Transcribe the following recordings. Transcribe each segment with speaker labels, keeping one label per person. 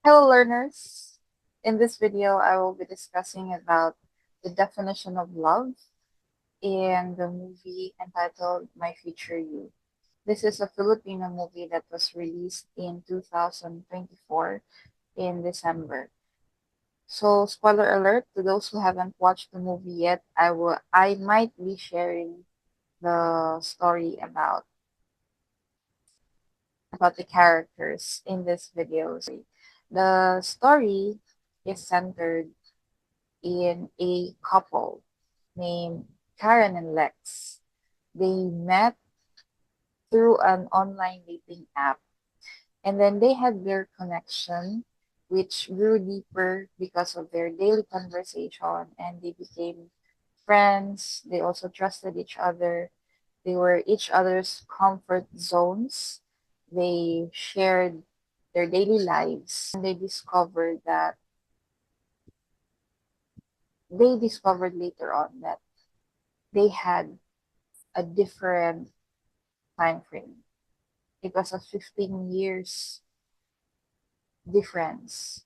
Speaker 1: Hello learners! In this video, I will be discussing about the definition of love in the movie entitled My Future You. This is a Filipino movie that was released in 2024 in December. So, spoiler alert to those who haven't watched the movie yet, I might be sharing the story about the characters in this video. The story is centered in a couple named Karen and Lex. They met through an online dating app, and then they had their connection, which grew deeper because of their daily conversation, and they became friends. They also trusted each other. They were each other's comfort zones. They shared their daily lives, and they discovered later on that they had a different time frame. It was a 15 years difference.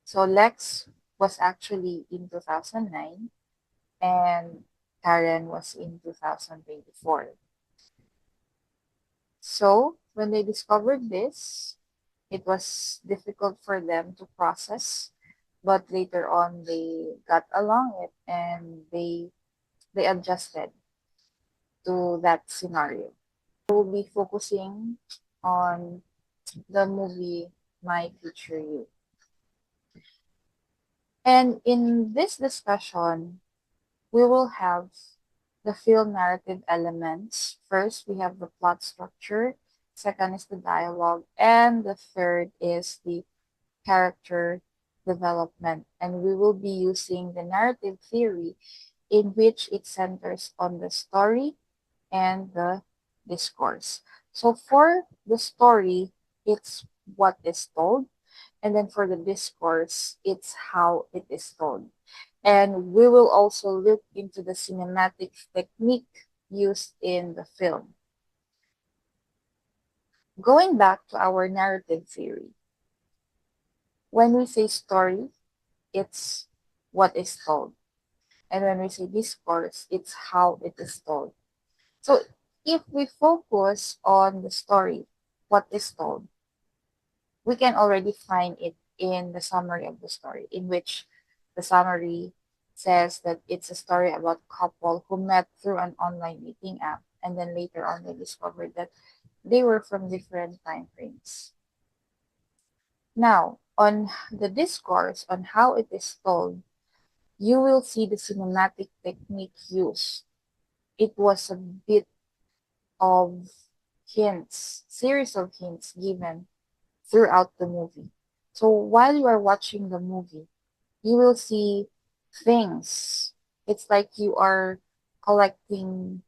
Speaker 1: So Lex was actually in 2009 and Karen was in 2024. So when they discovered this, it was difficult for them to process, but later on they got along it and they adjusted to that scenario. We'll be focusing on the movie My Future You. And in this discussion, we will have the film narrative elements. First, we have the plot structure. Second is the dialogue. And the third is the character development. And we will be using the narrative theory in which it centers on the story and the discourse. So for the story, it's what is told. And then for the discourse, it's how it is told. And we will also look into the cinematic technique used in the film. Going back to our narrative theory, when we say story, it's what is told. And when we say discourse, it's how it is told. So if we focus on the story, what is told, we can already find it in the summary of the story, in which the summary says that it's a story about a couple who met through an online dating app, and then later on they discovered that they were from different time frames. Now, on the discourse on how it is told, you will see the cinematic technique used. It was a bit of hints, series of hints given throughout the movie. So while you are watching the movie, you will see things. It's like you are collecting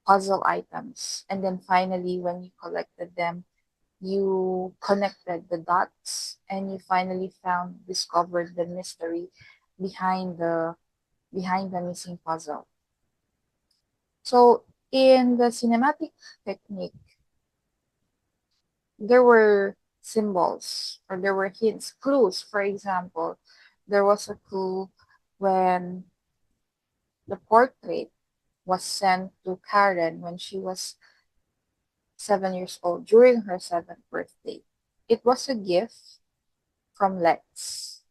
Speaker 1: puzzle items. And then finally, when you collected them, you connected the dots and you finally discovered the mystery behind the missing puzzle. So in the cinematic technique, there were symbols or there were hints, clues. For example, there was a clue when the portrait was sent to Karen when she was 7 years old during her 7th birthday. It was a gift from Lex.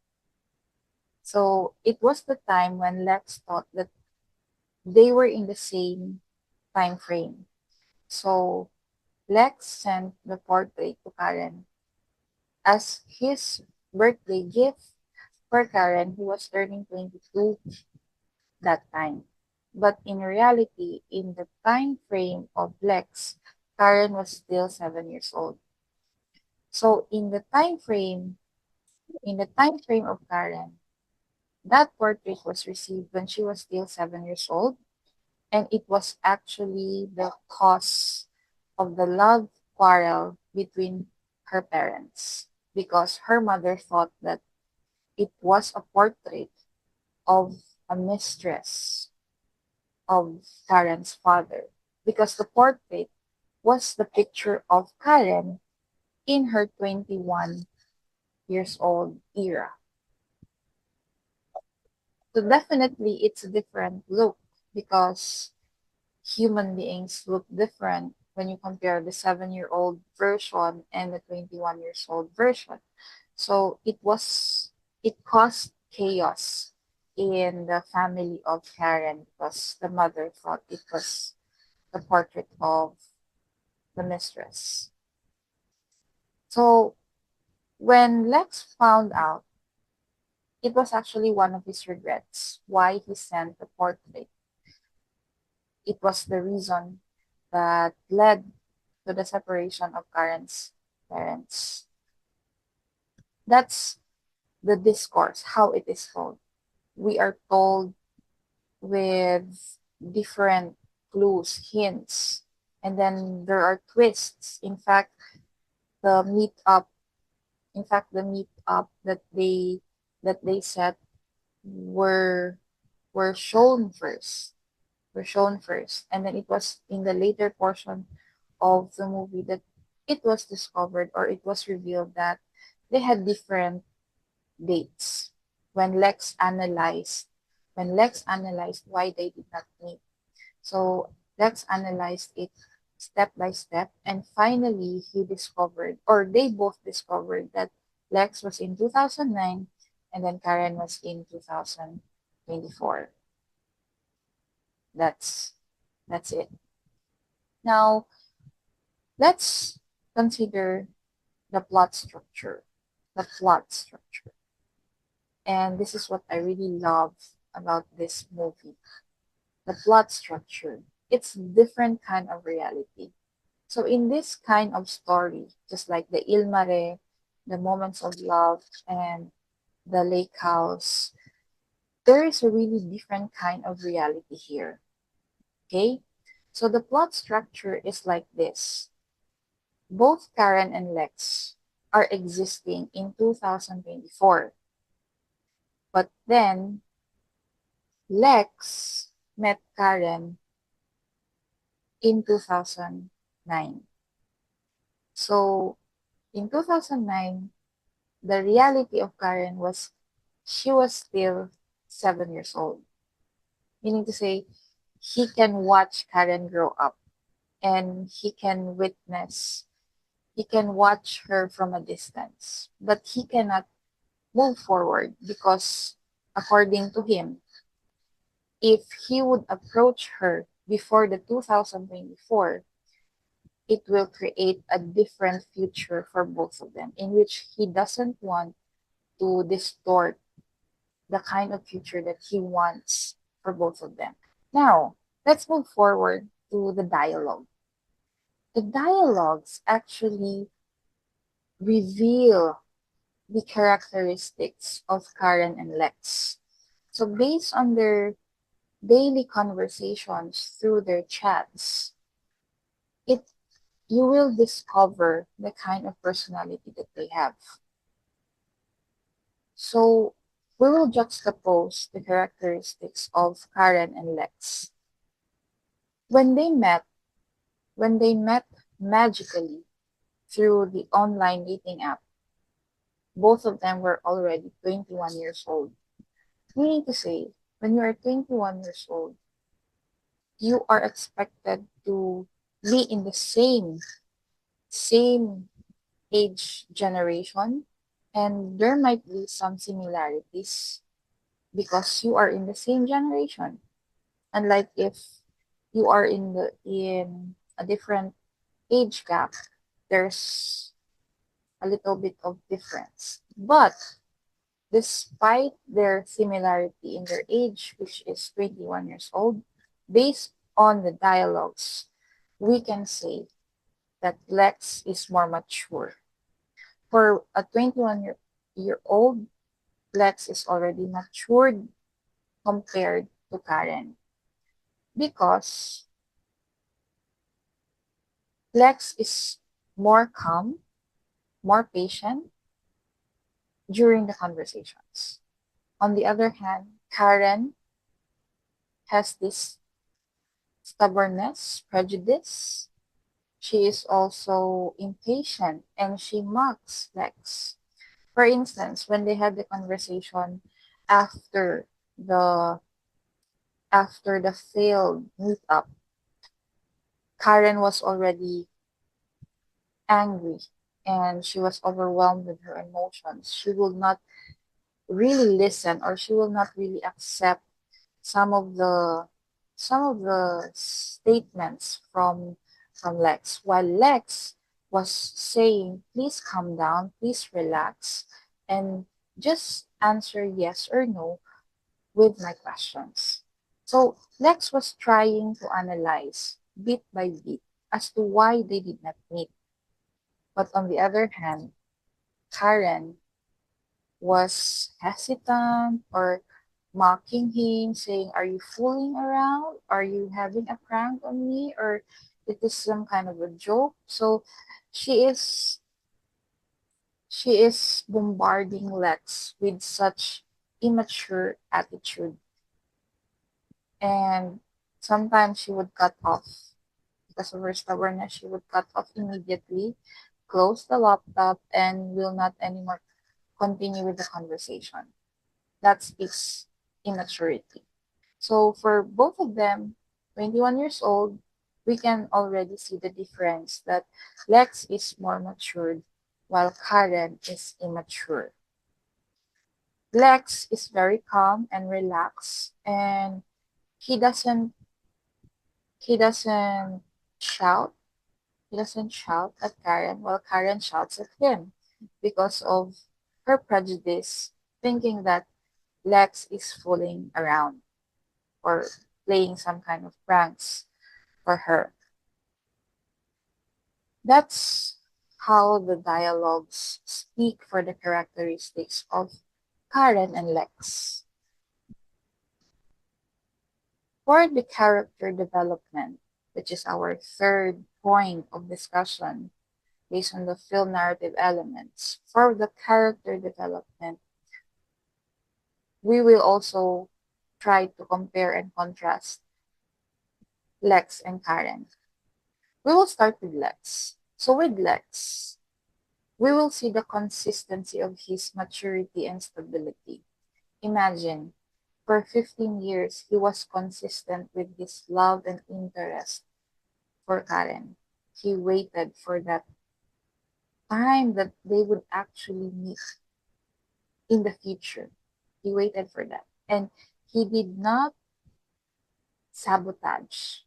Speaker 1: So it was the time when Lex thought that they were in the same time frame. So Lex sent the portrait to Karen as his birthday gift for Karen, who was turning 22 that time. But in reality, in the time frame of Lex, Karen was still 7 years old. So in the time frame of Karen, that portrait was received when she was still 7 years old, and it was actually the cause of the love quarrel between her parents because her mother thought that it was a portrait of a mistress of Karen's father because the portrait was the picture of Karen in her 21 years old era. So definitely it's a different look because human beings look different when you compare the 7-year-old version and the 21 years old version. So it caused chaos in the family of Karen because the mother thought it was the portrait of the mistress. So when Lex found out, it was actually one of his regrets why he sent the portrait. It was the reason that led to the separation of Karen's parents. That's the discourse, how it is told. We are told with different clues, hints, and then there are twists. The meetup, in fact, the meetup that they set were were shown first. Were shown first, and then it was in the later portion of the movie that it was discovered or it was revealed that they had different dates when Lex analyzed why they did not meet. So Lex analyzed it step by step, and finally he discovered, or they both discovered, that Lex was in 2009 and then Karen was in 2024. That's that's it. Now let's consider the plot structure. The plot structure. And this is what I really love about this movie. The plot structure. It's different kind of reality. So in this kind of story, just like the Il Mare, the Moments of Love, and the Lake House, there is a really different kind of reality here. Okay? So the plot structure is like this. Both Karen and Lex are existing in 2024. But then Lex met Karen in 2009. So in 2009, the reality of Karen was she was still 7 years old. Meaning to say, he can watch Karen grow up and he can watch her from a distance, but he cannot move forward because, according to him, if he would approach her before the 2024, it will create a different future for both of them, in which he doesn't want to distort the kind of future that he wants for both of them. Now, let's move forward to the dialogue. The dialogues actually reveal the characteristics of Karen and Lex. So, based on their daily conversations through their chats, it you will discover the kind of personality that they have. So we will juxtapose the characteristics of Karen and Lex. When they met, when they met magically through the online dating app, both of them were already 21 years old. Meaning to say, when you are 21 years old, you are expected to be in the same age generation, and there might be some similarities because you are in the same generation. Unlike if you are in a different age gap, there's a little bit of difference. But despite their similarity in their age, which is 21 years old, based on the dialogues, we can say that Lex is more mature. For a 21-year old, Lex is already matured compared to Karen because Lex is more calm, more patient during the conversations. On the other hand, Karen has this stubbornness, prejudice. She is also impatient and she mocks Lex. For instance, when they had the conversation after the after the failed meetup, Karen was already angry and she was overwhelmed with her emotions. She will not really listen, or she will not really accept some of the statements from Lex, while Lex was saying, please calm down, please relax, and just answer yes or no with my questions. So Lex was trying to analyze bit by bit as to why they did not meet. But on the other hand, Karen was hesitant or mocking him, saying, are you fooling around? Are you having a prank on me? Or it is some kind of a joke? So she is she is bombarding Lex with such immature attitude. And sometimes she would cut off because of her stubbornness. She would cut off immediately, close the laptop, and will not anymore continue with the conversation. That speaks immaturity. So for both of them, 21 years old, we can already see the difference that Lex is more matured while Karen is immature. Lex is very calm and relaxed, and he doesn't he doesn't shout. He doesn't shout at Karen while Karen shouts at him because of her prejudice, thinking that Lex is fooling around or playing some kind of pranks for her. That's how the dialogues speak for the characteristics of Karen and Lex. For the character development, which is our third point of discussion based on the film narrative elements, for the character development, we will also try to compare and contrast Lex and Karen. We will start with Lex. So with Lex, we will see the consistency of his maturity and stability. Imagine, for 15 years, he was consistent with his love and interest for Karen. He waited for that time that they would actually meet in the future. He waited for that. And he did not sabotage.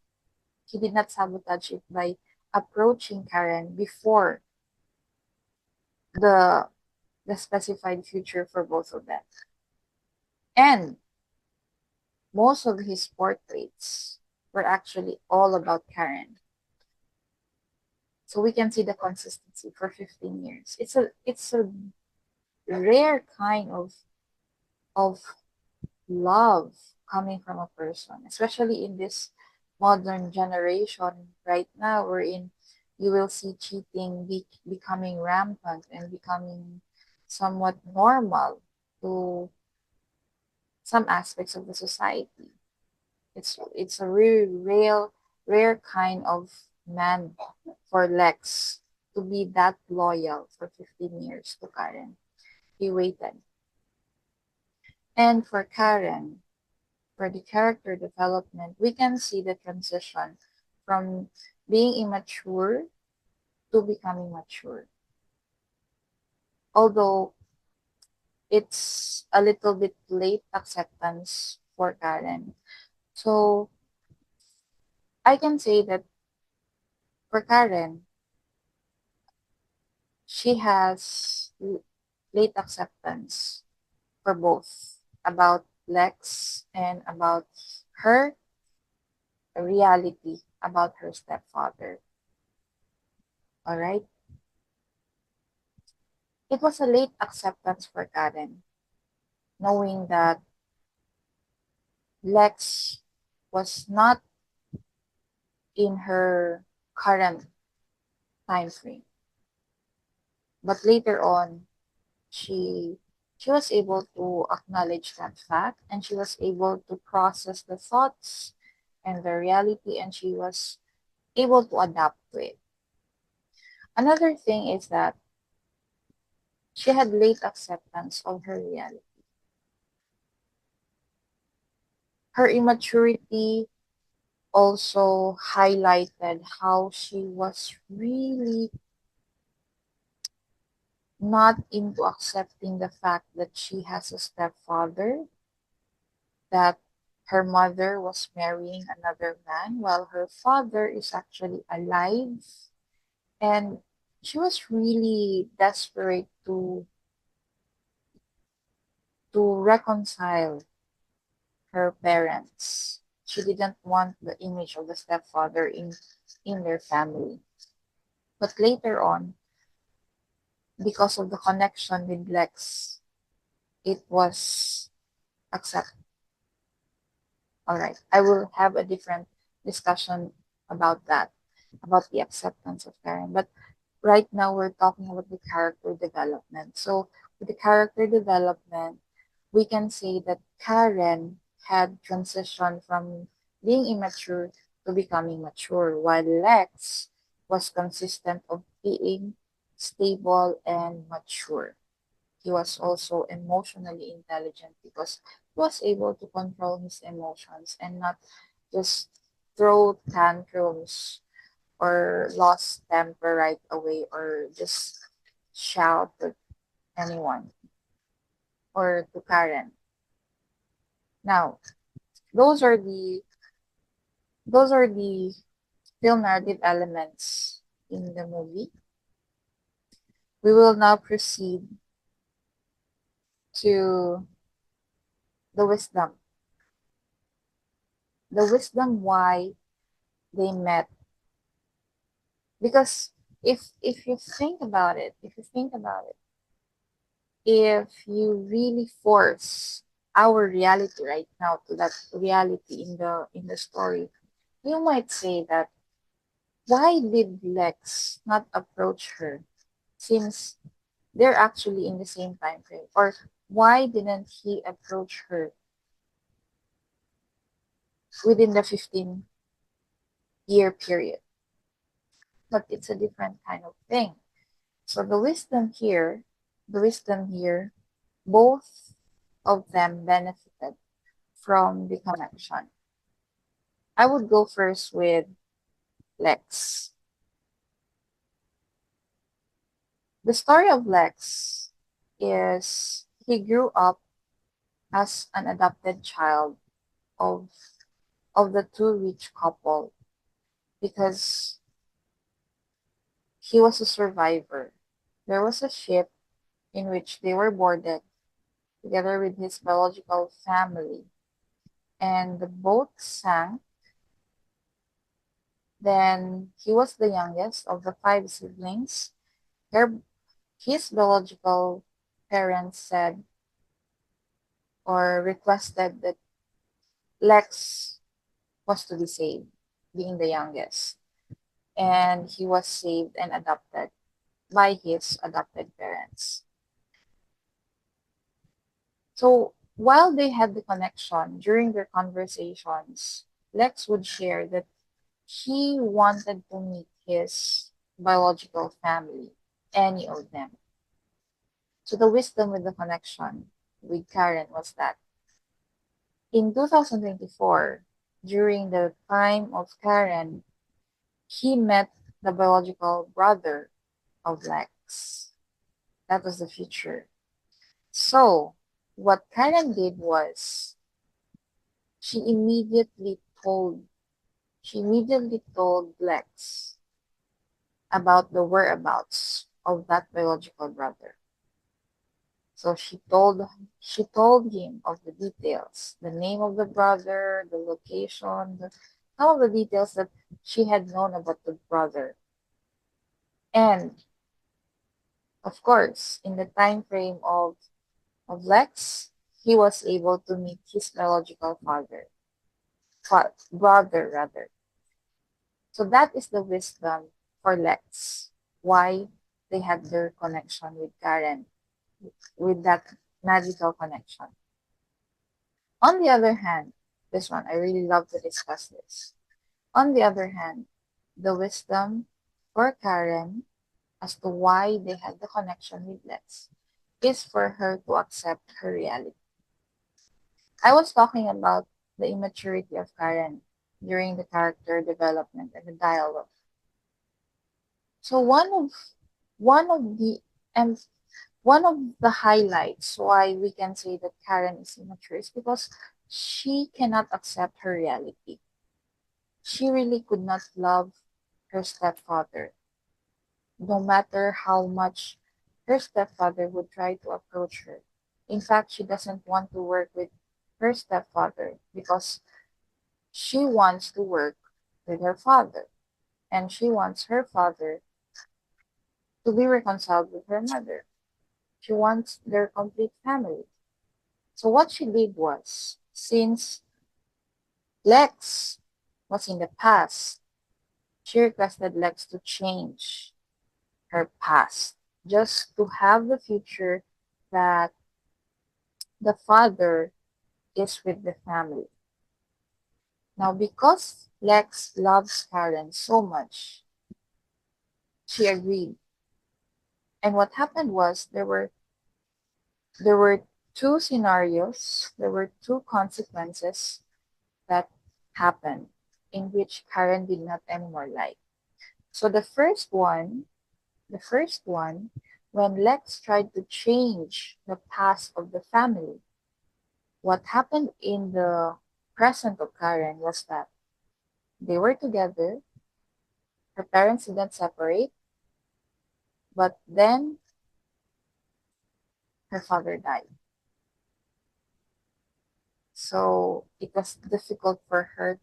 Speaker 1: He did not sabotage it by approaching Karen before the the specified future for both of them. And most of his portraits were actually all about Karen. So we can see the consistency for 15 years. It's a rare kind of love coming from a person, especially in this modern generation right now, wherein you will see cheating becoming rampant and becoming somewhat normal to some aspects of the society. It's a really rare kind of man for Lex to be that loyal for 15 years to Karen. He waited. And for Karen, for the character development, we can see the transition from being immature to becoming mature. Although it's a little bit late acceptance for Karen. So I can say that for Karen, she has late acceptance for both about Lex and about her reality about her stepfather. All right. It was a late acceptance for Karen, knowing that Lex was not in her current time frame. But later on, she she was able to acknowledge that fact, and she was able to process the thoughts and the reality, and she was able to adapt to it. Another thing is that she had late acceptance of her reality. Her immaturity also highlighted how she was really not into accepting the fact that she has a stepfather, that her mother was marrying another man while her father is actually alive. And she was really desperate to reconcile her parents. She didn't want the image of the stepfather in their family. But later on, because of the connection with Lex, it was accepted. All right, I will have a different discussion about that, about the acceptance of Karen. But right now, we're talking about the character development. So, with the character development, we can say that Karen had transitioned from being immature to becoming mature, while Lex was consistent of being stable and mature. He was also emotionally intelligent because he was able to control his emotions and not just throw tantrums or lost temper right away or just shout at anyone or to Karen. Now, those are the those are the film narrative elements in the movie. We will now proceed to the wisdom. The wisdom why they met. Because if you think about it, if you really force our reality right now to that reality in the story, you might say that why did Lex not approach her since they're actually in the same time frame? Or why didn't he approach her within the 15-year period? But it's a different kind of thing. So the wisdom here, both of them benefited from the connection. I would go first with Lex. The story of Lex is he grew up as an adopted child of the two rich couple because he was a survivor. There was a ship in which they were boarded together with his biological family, and the boat sank. Then he was the youngest of the five siblings. Her, his biological parents said or requested that Lex was to be saved, being the youngest. And he was saved and adopted by his adopted parents. So while they had the connection during their conversations, Lex would share that he wanted to meet his biological family, any of them. So the wisdom with the connection with Karen was that in 2024, during the time of Karen, he met the biological brother of Lex. That was the future. So what Karen did was she immediately told she immediately told Lex about the whereabouts of that biological brother. So she told him of the details, the name of the brother, the location, some of the details that she had known about the brother. And of course, in the time frame of Lex, he was able to meet his biological brother rather. So that is the wisdom for Lex, why they had their connection with Karen, with that magical connection. On the other hand, this one, I really love to discuss this. On the other hand, the wisdom for Karen as to why they had the connection with Lex is for her to accept her reality. I was talking about the immaturity of Karen during the character development and the dialogue. So one of the and one of the highlights why we can say that Karen is immature is because she cannot accept her reality. She really could not love her stepfather, no matter how much her stepfather would try to approach her. In fact, she doesn't want to work with her stepfather because she wants to work with her father and she wants her father to be reconciled with her mother. She wants their complete family. So what she did was, since Lex was in the past, she requested Lex to change her past just to have the future that the father is with the family. Now, because Lex loves Karen so much, she agreed. And what happened was there were two scenarios, there were two consequences that happened in which Karen did not anymore like. So the first one, when Lex tried to change the past of the family, what happened in the present of Karen was that they were together, her parents didn't separate, but then her father died. So it was difficult for her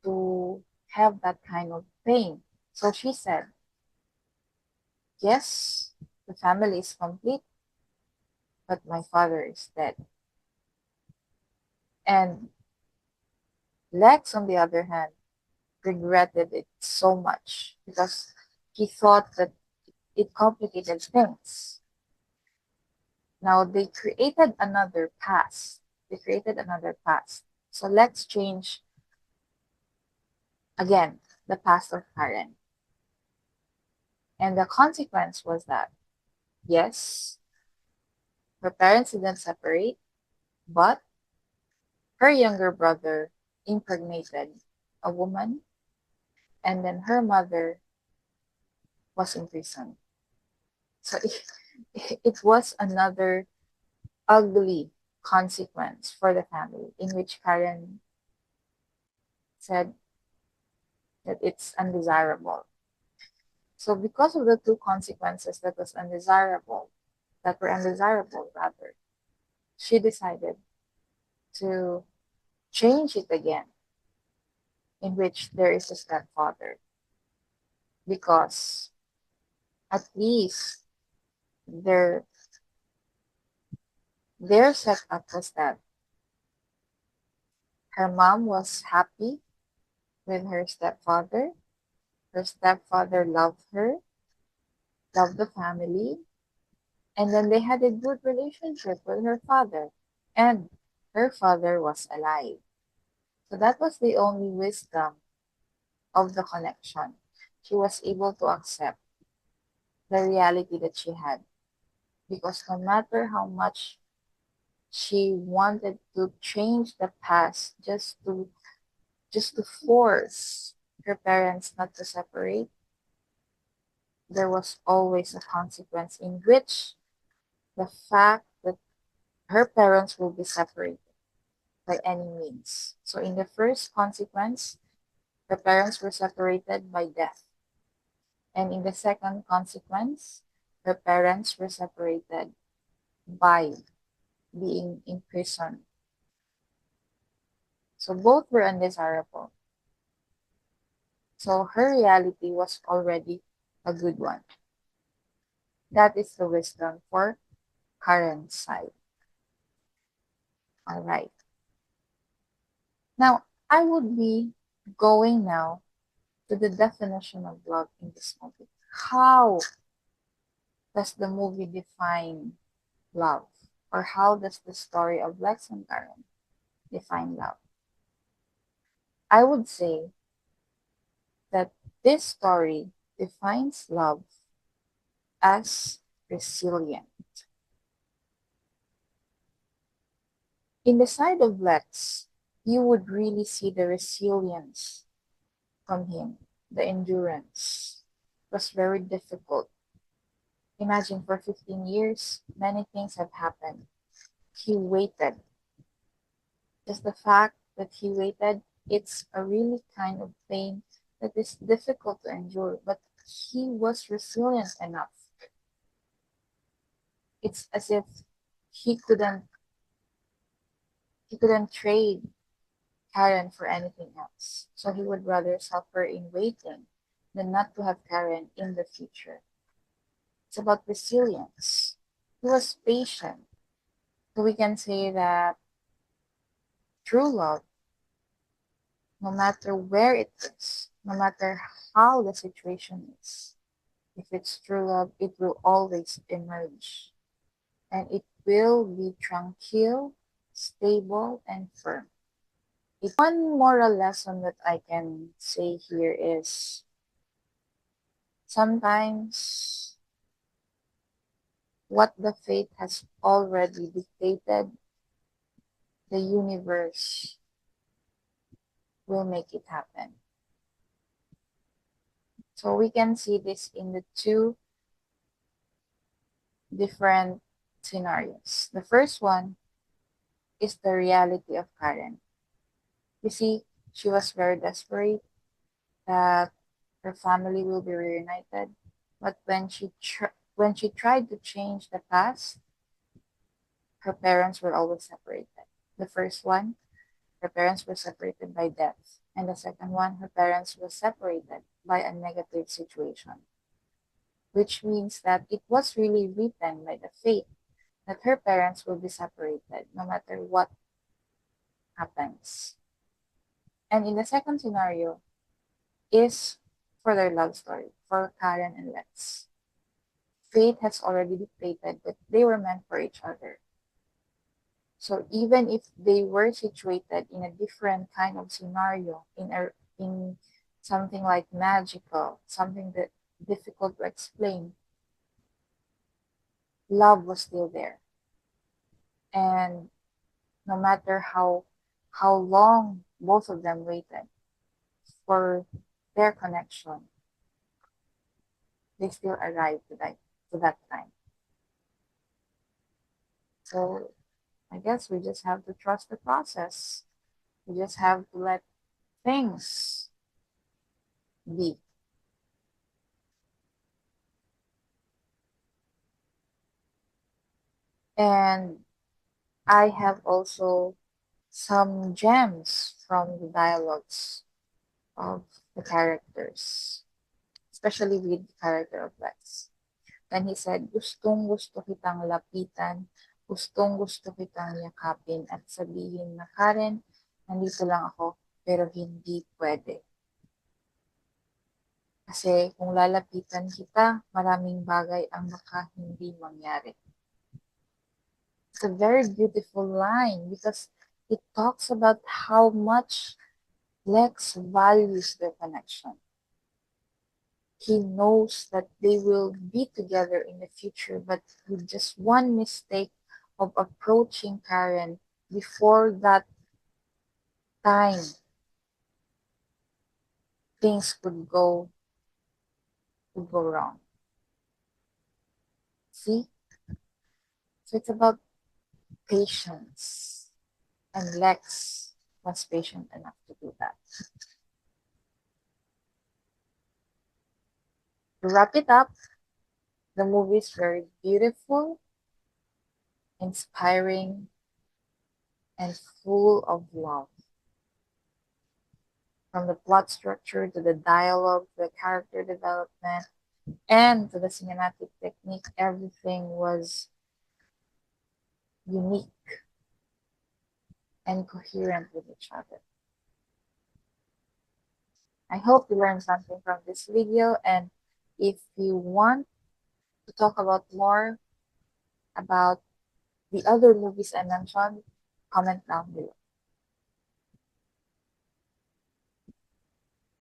Speaker 1: to have that kind of pain. So she said, yes, the family is complete, but my father is dead. And Lex, on the other hand, regretted it so much because he thought that it complicated things. Now they created another past. They created another past. So let's change again the past of Karen. And the consequence was that, yes, her parents didn't separate, but her younger brother impregnated a woman, and then her mother was in prison. So it was another ugly consequence for the family in which Karen said that it's undesirable. So because of the two consequences that were undesirable rather, she decided to change it again, in which there is a stepfather, because at least their their setup was that her mom was happy with her stepfather loved her, loved the family, and then they had a good relationship with her father, and her father was alive. So that was the only wisdom of the connection. She was able to accept the reality that she had, because no matter how much she wanted to change the past just to force her parents not to separate, there was always a consequence in which the fact that her parents will be separated by any means. So in the first consequence, her parents were separated by death. And in the second consequence, her parents were separated by being in prison. So both were undesirable. So her reality was already a good one. That is the wisdom for Karen's side. All right. Now, I would be going now to the definition of love in this movie. How does the movie define love? Or how does the story of Lex and Karen define love? I would say that this story defines love as resilient. In the side of Lex, you would really see the resilience from him, the endurance. It was very difficult. Imagine for 15 years, many things have happened. He waited. Just the fact that he waited, it's a really kind of pain that is difficult to endure, but he was resilient enough. It's as if he couldn't he couldn't trade Karen for anything else. So he would rather suffer in waiting than not to have Karen in the future. It's about resilience. He was patient. So we can say that true love, no matter where it is, no matter how the situation is, if it's true love, it will always emerge. And it will be tranquil, stable, and firm. One moral lesson that I can say here is sometimes what the fate has already dictated, the universe will make it happen. So we can see this in the two different scenarios. The first one is the reality of Karen. You see, she was very desperate that her family will be reunited, but when she tried to change the past, her parents were always separated. The first one, her parents were separated by death, and the second one, her parents were separated by a negative situation, which means that it was really written by the fate that her parents will be separated no matter what happens. And in the second scenario is for their love story, for Karen and Lex. Fate has already dictated that they were meant for each other. So even if they were situated in a different kind of scenario, in something like magical, something that difficult to explain, love was still there. And no matter how long both of them waited for their connection, they still arrived to that time. So I guess we just have to trust the process. We just have to let things be. And I have also some gems from the dialogues of the characters, especially with the character of Lex. When he said, gustong gusto kitang lapitan, gustong gusto kitang yakapin at sabihin na Karen, nandito lang ako, pero hindi pwede. Kasi kung lalapitan kita, maraming bagay ang baka hindi mangyari. It's a very beautiful line because it talks about how much Lex values their connection. He knows that they will be together in the future, but with just one mistake of approaching Karen before that time, things could go wrong. See? So it's about patience. And Lex was patient enough to do that. To wrap it up, the movie is very beautiful, inspiring, and full of love. From the plot structure to the dialogue, to the character development, and to the cinematic technique, everything was unique and coherent with each other. I hope you learned something from this video, and if you want to talk about more about the other movies I mentioned, comment down below.